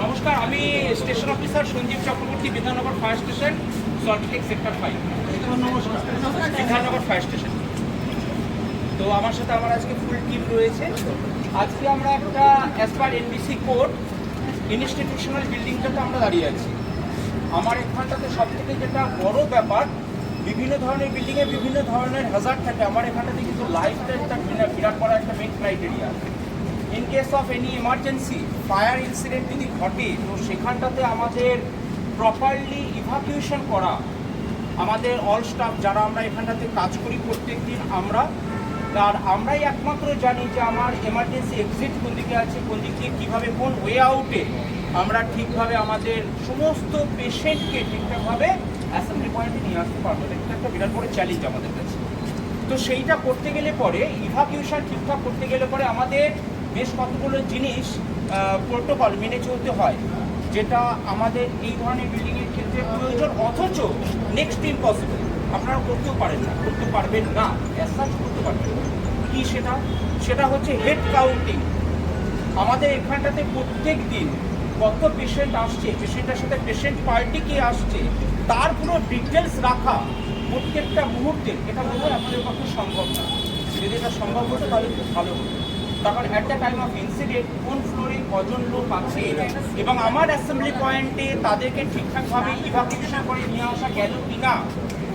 নমস্কার, আমি station officer Sanjeev Chakraborty, Bidhannagar fire station, Salt Lake sector 5। নমস্কার, বিধাননগর ফায়ার স্টেশন। তো আমার সাথে আমার আজকে ফুল টিম রয়েছে। আজকে আমরা একটা as per NBC code institutional বিল্ডিংটাতে আমরা দাঁড়িয়ে আছি। আমার এখানটাতে সব থেকে যেটা বড় ব্যাপার, বিভিন্ন ধরনের বিল্ডিংয়ে বিভিন্ন ধরনের হ্যাজার্ড থাকে। আমার এখানটাতে কিন্তু লাইফটা একটা বিরাট বড় একটা main criteria. In case of any emergency fire incident যদি ঘটে, তো সেখানটাতে আমাদের প্রপারলি ইভাকুয়েশন করা, আমাদের অল স্টাফ যারা আমরা এখানটাতে কাজ করি প্রত্যেক দিন আমরাই একমাত্র জানি যে আমার এমার্জেন্সি এক্সিট কোন দিকে আছে, কোন দিক দিয়ে কীভাবে কোন ওয়ে আউটে আমরা ঠিকভাবে আমাদের সমস্ত পেশেন্টকে ঠিকঠাকভাবে অ্যাসেম্বলি পয়েন্টে নিয়ে আসতে পারবো। এটা একটা বিরাট বড় চ্যালেঞ্জ আমাদের কাছে। তো সেইটা করতে গেলে পরে, ইভাকুয়েশন ঠিকঠাক করতে গেলে পরে আমাদের বেশ কতগুলো জিনিস প্রোটোকল মেনে চলতে হয়, যেটা আমাদের এই ধরনের বিল্ডিংয়ের ক্ষেত্রে প্রয়োজন, অথচ নেক্সট ইম্পসিবল। আপনারা করতেও পারবেন না, অ্যাসাচ করতে পারবেন না। কি সেটা হচ্ছে হেড কাউন্টিং। আমাদের এখানটাতে প্রত্যেক দিন কত পেশেন্ট আসছে, পেশেন্টের সাথে পেশেন্ট পার্টি কে আসছে, তার পুরো ডিটেলস রাখা প্রত্যেকটা মুহূর্তে, এটা বোধ হয় আপনাদের পক্ষে সম্ভব না। যদি এটা সম্ভব হতো তাহলে খুব ভালো হতো। তখন at the time of incident কোন ফ্লোরে কজন লোক আছে এবং আমার অ্যাসেম্বলি পয়েন্টে তাদেরকে ঠিকঠাকভাবে ইভাকুয়েশন করে নিয়ে আসা গেল কি না,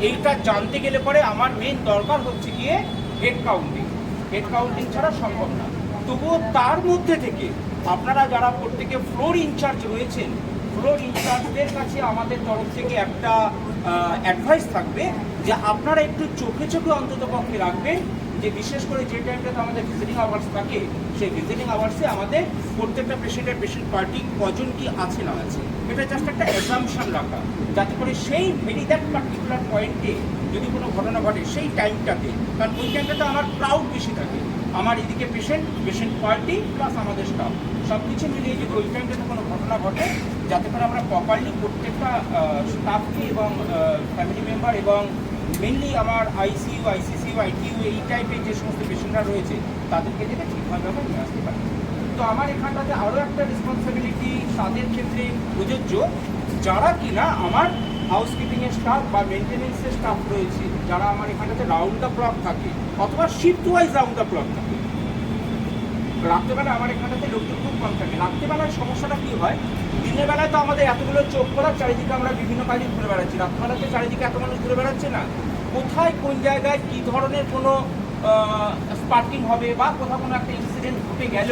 এইটা জানতে গেলে পরে আমার মেন দরকার হচ্ছে গিয়ে হেড কাউন্টিং। হেড কাউন্টিং ছাড়া সম্ভব না। তবুও তার মধ্যে থেকে আপনারা যারা প্রত্যেকে ফ্লোর ইনচার্জ রয়েছেন, ফ্লোর ইনচার্জদের কাছে আমাদের তরফ থেকে একটা অ্যাডভাইস থাকবে যে আপনারা একটু চোখে চোখে অন্তত পক্ষে রাখবেন যে বিশেষ করে যে টাইমটাতে আমাদের ভিজিটিং আওয়ার্স থাকে, সেই ভিজিটিং আওয়ার্সে আমাদের প্রত্যেকটা পেশেন্ট পার্টি কজন কি আছে না আছে, এটা জাস্ট একটা অ্যাসাম্পশন রাখা, যাতে করে সেই দ্যাট পার্টিকুলার পয়েন্টে যদি কোনো ঘটনা ঘটে সেই টাইমটাতে, কারণ ওই টাইমটাতে আমার ক্রাউড বেশি থাকে, আমার এদিকে পেশেন্ট পার্টি প্লাস আমাদের স্টাফ সব কিছু মিলিয়ে যদি ওই টাইমটাতে কোনো ঘটনা ঘটে, যাতে করে আমরা প্রপারলি প্রত্যেকটা স্টাফকে এবং ফ্যামিলি মেম্বার এবং মেনলি আমার আইসিইউ, আইসিসিউ, আইটিইউ এই টাইপের যে সমস্ত পেশেন্টরা রয়েছে তাদেরকে যেটা ঠিকভাবে আমরা নিয়ে আসতে পারি। তো আমার এখানটাতে আরও একটা রেসপন্সিবিলিটি তাদের ক্ষেত্রে প্রযোজ্য, যারা কিনা আমার হাউসকিপিংয়ের স্টাফ বা মেনটেনেন্সের স্টাফ রয়েছে, যারা আমার এখানটাতে রাউন্ড দ্য ক্লক থাকে অথবা shift wise round the clock থাকে। রাত্রেবেলা আমার এখানটাতে লোকজন খুব কম থাকে। রাত্রেবেলার সমস্যাটা কী হয়, দিনের বেলায় তো আমাদের এতগুলো চোখ খোলা, চারিদিকে আমরা বিভিন্ন কাজে ঘুরে বেড়াচ্ছি, রাত্রেবেলাতে চারিদিকে এত মানুষ ঘুরে বেড়াচ্ছে না, কোথায় কোন জায়গায় কী ধরনের কোনো স্পার্কিং হবে বা কোথাও কোনো একটা ইনসিডেন্ট ঘটে গেল,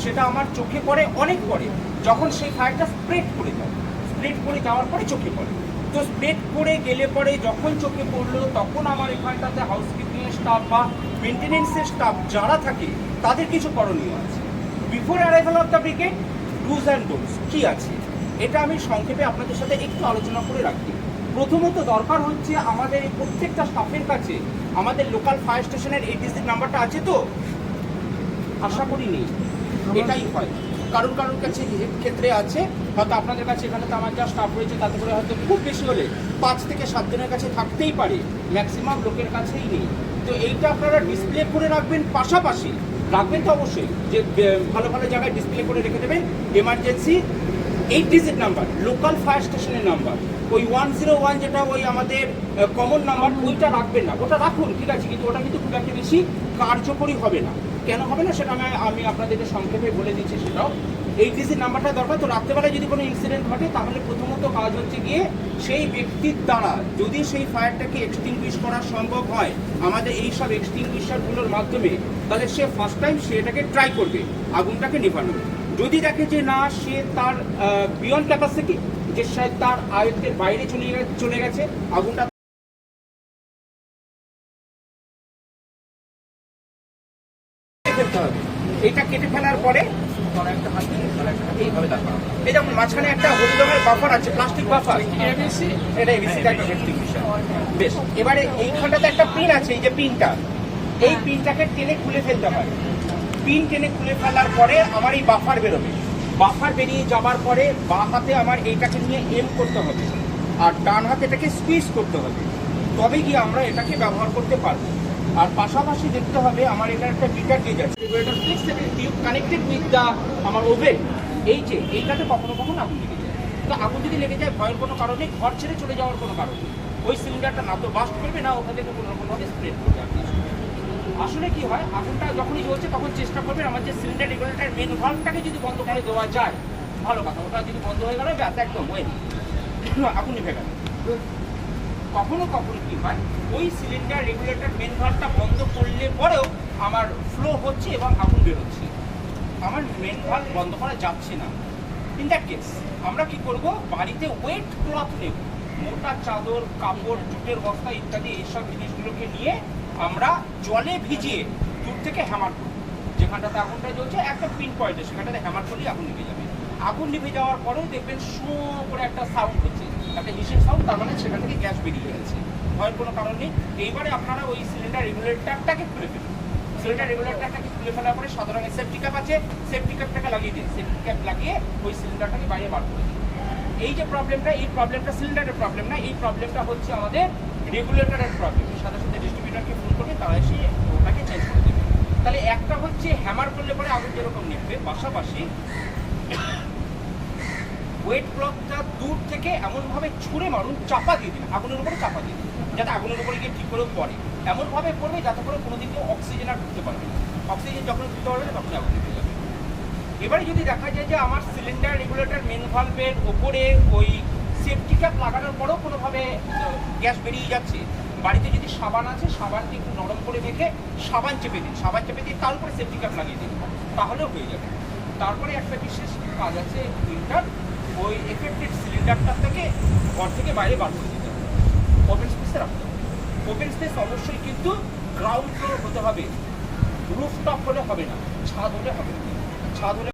সেটা আমার চোখে পড়ে অনেক পরে, যখন সেই ফায়ারটা স্প্রেড করে যায়। স্প্রেড করে যাওয়ার পরে চোখে পড়ে। তো স্প্রেড করে গেলে পরে যখন চোখে পড়লো, তখন আমার এখানটাতে হাউসকিপিংয়ের স্টাফ বা মেনটেনেন্সের স্টাফ যারা থাকে তাদের কিছু করণীয় আছে। Before arrival of the brigade do's and don'ts কী আছে, এটা আমি সংক্ষেপে আপনাদের সাথে একটু আলোচনা করে রাখি। প্রথমত দরকার হচ্ছে আমাদের এই প্রত্যেকটা স্টাফের কাছে আমাদের লোকাল ফায়ার স্টেশনের ATC নাম্বারটা আছে। তো আশা করি নেই, এটাই হয় কারোর কাছে ক্ষেত্রে আছে, হয়তো আপনাদের কাছে এখানে তো আমার যা স্টাফ রয়েছে তাতে করে হয়তো খুব বেশি হলে 5 থেকে 7 জনের কাছে থাকতেই পারে, ম্যাক্সিমাম লোকের কাছেই নেই। তো এইটা আপনারা ডিসপ্লে করে রাখবেন, পাশাপাশি রাখবেন তো অবশ্যই যে ভালো ভালো জায়গায় ডিসপ্লে করে রেখে দেবেন emergency 8 digit number, local fire স্টেশনের নাম্বার। ওই 101 যেটা ওই আমাদের কমন নাম্বার, ওইটা রাখবেন না। ওটা রাখুন, ঠিক আছে, কিন্তু ওটা কিন্তু খুব একটা বেশি কার্যকরী হবে না। কেন হবে না সেটা আমি আপনাদেরকে সংক্ষেপে বলে দিচ্ছি। সেটাও 8 ডিজিট নাম্বারটা দরকার। তো রাত্রেবেলায় যদি কোনো ইনসিডেন্ট ঘটে, তাহলে প্রথমত কাজ হচ্ছে গিয়ে সেই ব্যক্তির দ্বারা যদি সেই ফায়ারটাকে এক্সটিংগুইশ করা সম্ভব হয় আমাদের এই সব এক্সটিংগুইশারগুলোর মাধ্যমে, তাহলে সে ফার্স্ট টাইম সেটাকে ট্রাই করবে আগুনটাকে নেভানো। যদি দেখে যে না, সে তার বিয়ন্ড ক্যাপাসিটি, যে তার আয়ত্তের বাইরে চলে গেছে আগুনটা, এইটা কেটে ফেলার পরে এই যেমন মাঝখানে একটা হলুদ রঙের বাফার আছে, প্লাস্টিক বাফার, এটা এবিসি টাইপের এক্সটিংগুইশার। বেশ, এবারে এইখানটাতে একটা পিন আছে, এই যে পিনটা, এই পিনটাকে টেনে খুলে ফেলতে হয়। পিন টেনে খুলে ফেলার পরে আমার এই বাফার বেরোবে। বাফার বেরিয়ে যাবার পরে বাঁ হাতে আমার এইটাকে নিয়ে এম করতে হবে, আর ডান হাতে এটাকে স্কুইজ করতে হবে, তবে গিয়ে আমরা এটাকে ব্যবহার করতে পারবো। আর পাশাপাশি দেখতে হবে আমার এখানে একটা মিটার গেজ আছে, regulator flexible tube connected with the আমার ওভেন। এই যে এইটাতে কখনো কখনো আগুন লেগে যায়। তো আগুন যদি লেগে যায় ভয়ের কোনো কারণে, ঘর ছেড়ে চলে যাওয়ার কোনো কারণ নেই। ওই সিলিন্ডারটা না তো বাস্ট করবে, না ওখান থেকে কোনো রকমভাবে স্প্রেড করবে। আসলে কি হয়, আগুনটা যখনই জ্বলছে তখন চেষ্টা করবেন আমার যে সিলিন্ডার রেগুলেটর মেন ভাল্বটাকে যদি বন্ধ করে দেওয়া যায় ভালো কথা। ওটা যদি বন্ধ হয়ে গেল ব্যাস একদম আগুন নিভে গেল। কখনো কখনো কি হয়, ওই সিলিন্ডার রেগুলেটর মেন ভাল্বটা বন্ধ করলে পরেও আমার ফ্লো হচ্ছে এবং আগুন বেরোচ্ছে, আমার মেন ভাল্ব বন্ধ করা যাচ্ছে না। ইন দ্যাট কেস আমরা কি করব, বাড়িতে ওয়েট ক্লথ নেব, মোটা চাদর, কাপড়, জুটের বস্তা ইত্যাদি এইসব জিনিসগুলোকে নিয়ে আমরা জলে ভিজিয়ে দূর থেকে হ্যামার করব। যেখানটাতে আগুনটা জ্বলছে একটা পিন পয়েন্টে সেখানটাতে হ্যামার করলেই আগুন নিভে যাবে। আগুন নিভে যাওয়ার পরেও দেখবেন শো করে একটা সাউন্ড হচ্ছে, একটা হিসের সাউন্ড, তার মানে সেখান থেকে গ্যাস বেরিয়ে গেছে, ভয়ের কোনো কারণ নেই। এইবারে আপনারা ওই সিলিন্ডার রেগুলেটরটাকে খুলে ফেলুন। সিলিন্ডার রেগুলেটরটাকে খুলে ফেলার পরে সাধারণ সেফটি ক্যাপ আছে, সেফটি ক্যাপটাকে লাগিয়ে দিন। সেফটি ক্যাপ লাগিয়ে ওই সিলিন্ডারটাকে বাইরে বার করে দিন। এই যে প্রবলেমটা, এই প্রবলেমটা সিলিন্ডারের প্রবলেম না, এই প্রবলেমটা হচ্ছে আমাদের রেগুলেটরের প্রবলেম। সাথে সাথে ডিস্ট্রিবিউটরকে ফোন করবে, তারা এসে ওটাকে চেঞ্জ করে দেবে। তাহলে একটা হচ্ছে হ্যামার করলে পরে আগুন যেরকম নিভবে, পাশাপাশি ওয়েট ক্লথটা দূর থেকে এমনভাবে ছুঁড়ে মারুন, চাপা দিয়ে দিন, আগুনের উপরে চাপা দিয়ে দিন, যাতে আগুনের উপরে গিয়ে ঠিক করে পড়ে। এমনভাবে পড়বে যাতে করে কোনোদিন কেউ অক্সিজেন আর ঢুকতে পারবে না। অক্সিজেন যখন ঢুকতে পারবে তখন আগুন নিভে যাবে। এবারে যদি দেখা যায় যে আমার সিলিন্ডার রেগুলেটর মেন ভালভের ওপরে ওই সেফটি ক্যাপ লাগানোর পরেও কোনোভাবে গ্যাস বেরিয়ে যাচ্ছে, বাড়িতে যদি সাবান আছে সাবানকে একটু নরম করে রেখে সাবান চেপে দিন, সাবান চেপে দিয়ে তার উপরে সেফটি ক্যাপ লাগিয়ে দিন, তাহলেও হয়ে যাবে। তারপরে একটা বিশেষ কাজ আছে, উইন্টার ওই এফেক্টেড সিলিন্ডারটার থেকে ঘর থেকে বাইরে বার করে দিতে হবে, ওপেন স্পেসে রাখতে হবে। ওপেন স্পেস অবশ্যই কিন্তু গ্রাউন্ড ফ্লোর হতে হবে, রুফটপ হলে হবে না, ছাদ হলে হবে না। ছাদ হলে